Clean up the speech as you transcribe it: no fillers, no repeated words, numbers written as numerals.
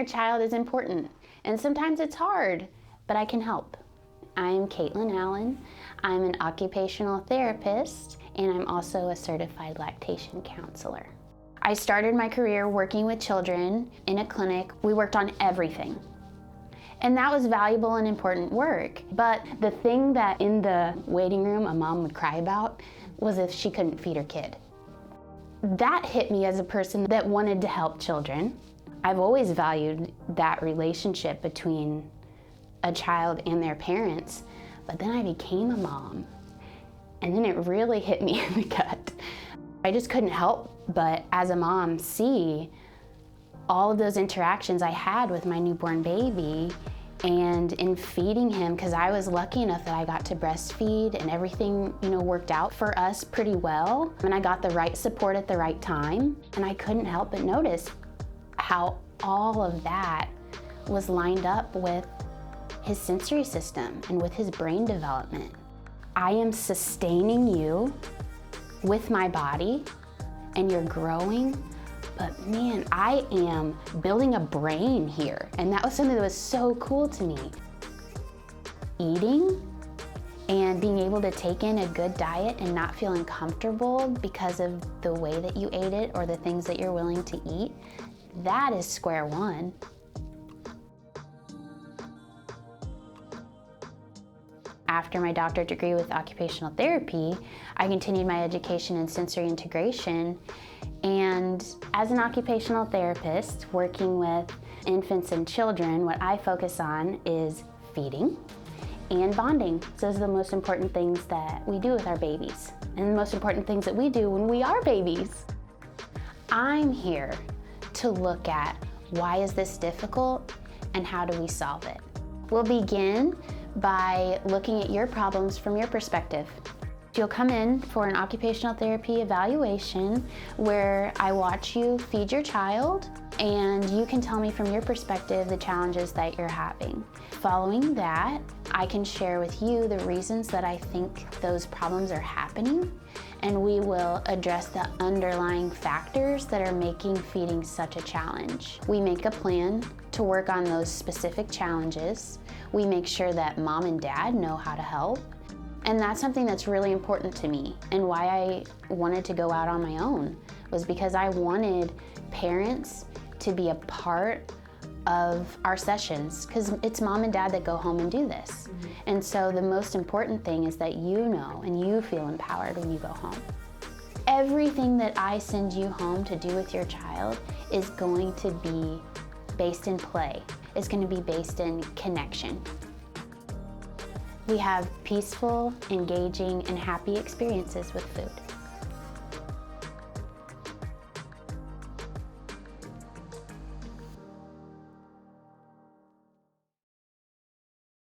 your child is important, and sometimes it's hard, but I can help. I'm Katelyn Allen. I'm an occupational therapist, and I'm also a certified lactation counselor. I started my career working with children in a clinic. We worked on everything. And that was valuable and important work. But the thing that in the waiting room a mom would cry about was if she couldn't feed her kid. That hit me as a person that wanted to help children. I've always valued that relationship between a child and their parents, but then I became a mom, and then it really hit me in the gut. I just couldn't help but, as a mom, see all of those interactions I had with my newborn baby, and in feeding him, because I was lucky enough that I got to breastfeed and everything, worked out for us pretty well. And I got the right support at the right time. And I couldn't help but notice how all of that was lined up with his sensory system and with his brain development. I am sustaining you with my body, and you're growing. But man, I am building a brain here. And that was something that was so cool to me. Eating and being able to take in a good diet and not feel uncomfortable because of the way that you ate it or the things that you're willing to eat, that is square one. After my doctorate degree with occupational therapy, I continued my education in sensory integration. And as an occupational therapist working with infants and children, what I focus on is feeding and bonding. Those are the most important things that we do with our babies, and the most important things that we do when we are babies. I'm here to look at why is this difficult and how do we solve it. We'll begin by looking at your problems from your perspective. You'll come in for an occupational therapy evaluation where I watch you feed your child, and you can tell me from your perspective the challenges that you're having. Following that, I can share with you the reasons that I think those problems are happening, and we will address the underlying factors that are making feeding such a challenge. We make a plan to work on those specific challenges. We make sure that mom and dad know how to help. And that's something that's really important to me, and why I wanted to go out on my own was because I wanted parents to be a part of our sessions, because it's mom and dad that go home and do this. And so the most important thing is that you know and you feel empowered when you go home. Everything that I send you home to do with your child is going to be based in play. It's going to be based in connection. We have peaceful, engaging, and happy experiences with food.